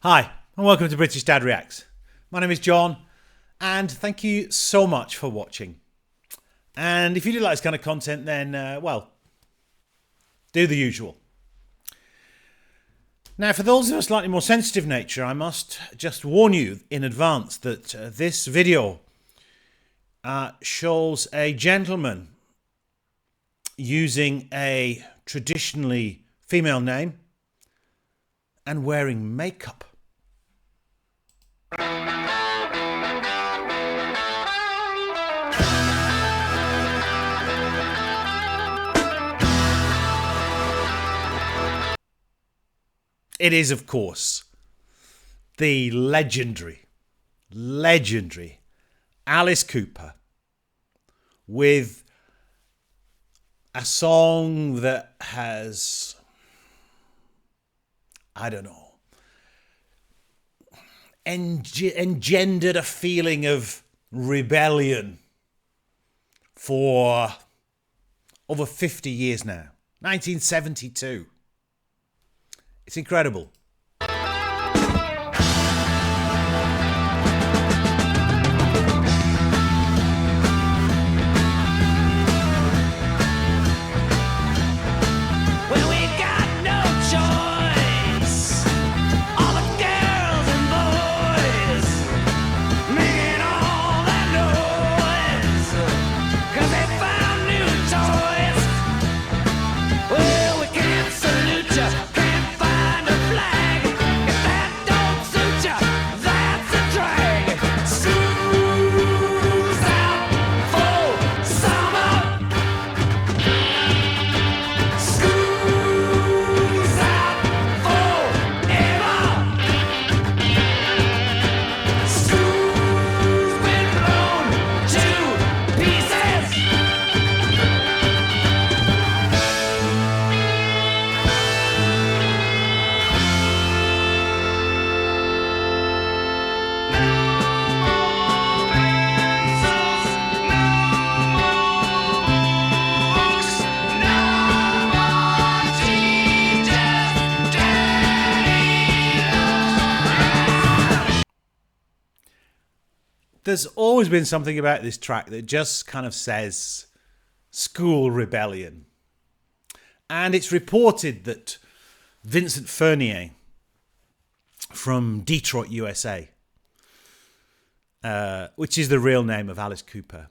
Hi, and welcome to British Dad Reacts. My name is John, and thank you so much for watching. And if you do like this kind of content, then, do the usual. Now, for those of a slightly more sensitive nature, I must just warn you in advance that this video shows a gentleman using a traditionally female name and wearing makeup. It is, of course, the legendary Alice Cooper with a song that has, engendered a feeling of rebellion for over 50 years now. 1972. It's incredible. There's always been something about this track that just kind of says school rebellion. And it's reported that Vincent Furnier from Detroit, USA, which is the real name of Alice Cooper,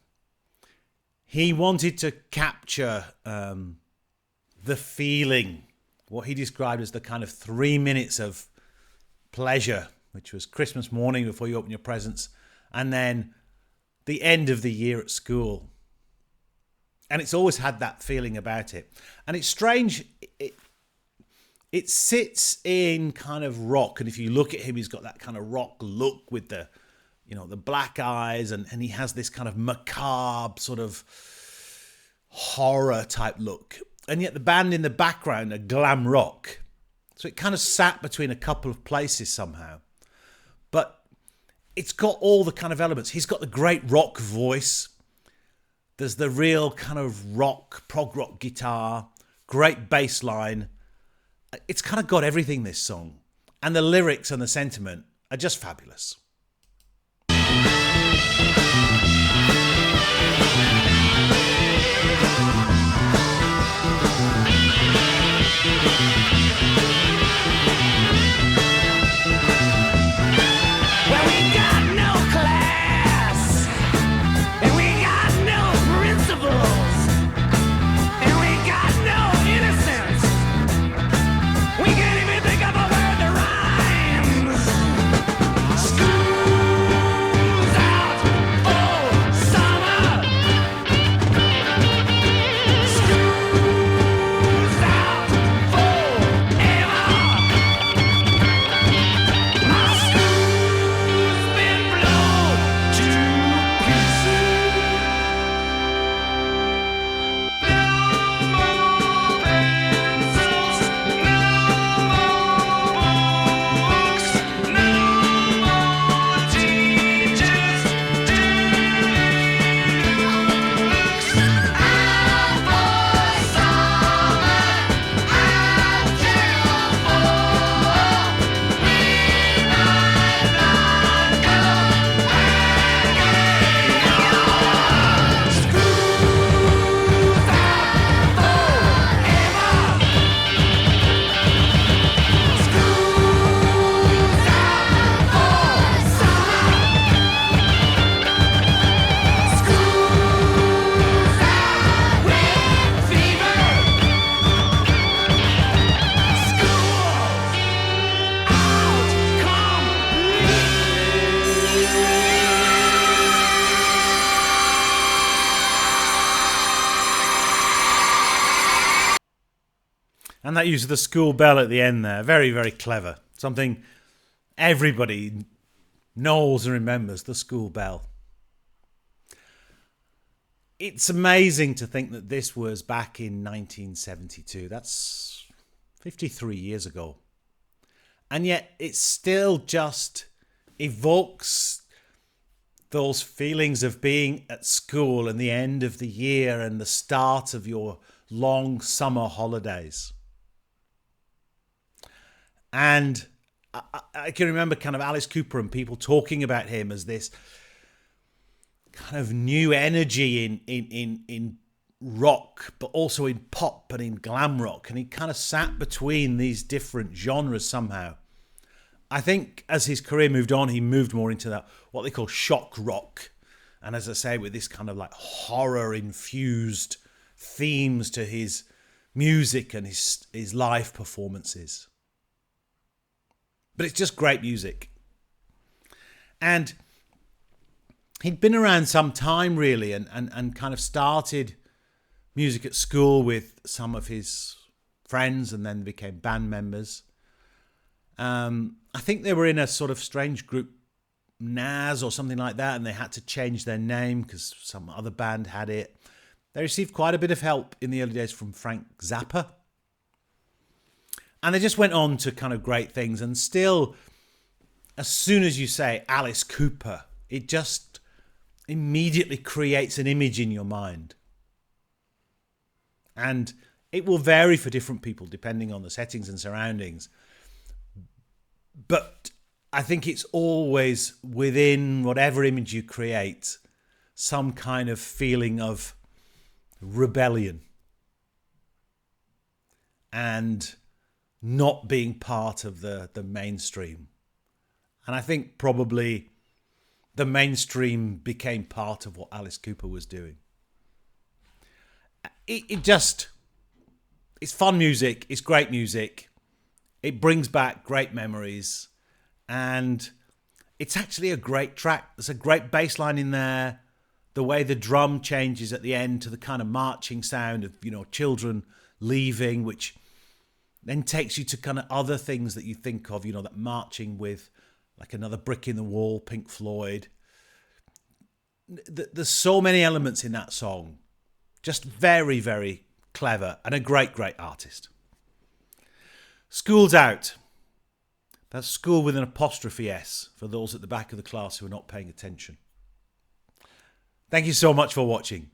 he wanted to capture the feeling, what he described as the kind of 3 minutes of pleasure, which was Christmas morning before you open your presents, and then the end of the year at school. And it's always had that feeling about it. And it's strange, it sits in kind of rock. And if you look at him, he's got that kind of rock look with the, the black eyes. And he has this kind of macabre sort of horror type look. And yet the band in the background are glam rock. So it kind of sat between a couple of places somehow. But it's got all the kind of elements. He's got the great rock voice. There's the real kind of rock, prog rock guitar, great bass line. It's kind of got everything, this song. And the lyrics and the sentiment are just fabulous. School And that use of the school bell at the end there, very, very clever. Something everybody knows and remembers, the school bell. It's amazing to think that this was back in 1972. That's 53 years ago. And yet it still just evokes those feelings of being at school and the end of the year and the start of your long summer holidays. And I can remember kind of Alice Cooper and people talking about him as this kind of new energy in rock, but also in pop and in glam rock. And he kind of sat between these different genres somehow. I think as his career moved on, he moved more into that, what they call shock rock. And as I say, with this kind of like horror-infused themes to his music and his live performances. But it's just great music. And he'd been around some time, really, and kind of started music at school with some of his friends and then became band members. I think they were in a sort of strange group, Nas or something like that, and they had to change their name because some other band had it. They received quite a bit of help in the early days from Frank Zappa. And they just went on to kind of great things. And still, as soon as you say Alice Cooper, it just immediately creates an image in your mind. And it will vary for different people depending on the settings and surroundings. But I think it's always within whatever image you create, some kind of feeling of rebellion and not being part of the mainstream. And I think probably the mainstream became part of what Alice Cooper was doing. It's fun music. It's great music. It brings back great memories. And it's actually a great track. There's a great bass line in there. The way the drum changes at the end to the kind of marching sound of, children leaving, which then takes you to kind of other things that you think of, that marching with like Another Brick in the Wall, Pink Floyd. There's so many elements in that song. Just very, very clever and a great, great artist. School's Out. That's school with an apostrophe S for those at the back of the class who are not paying attention. Thank you so much for watching.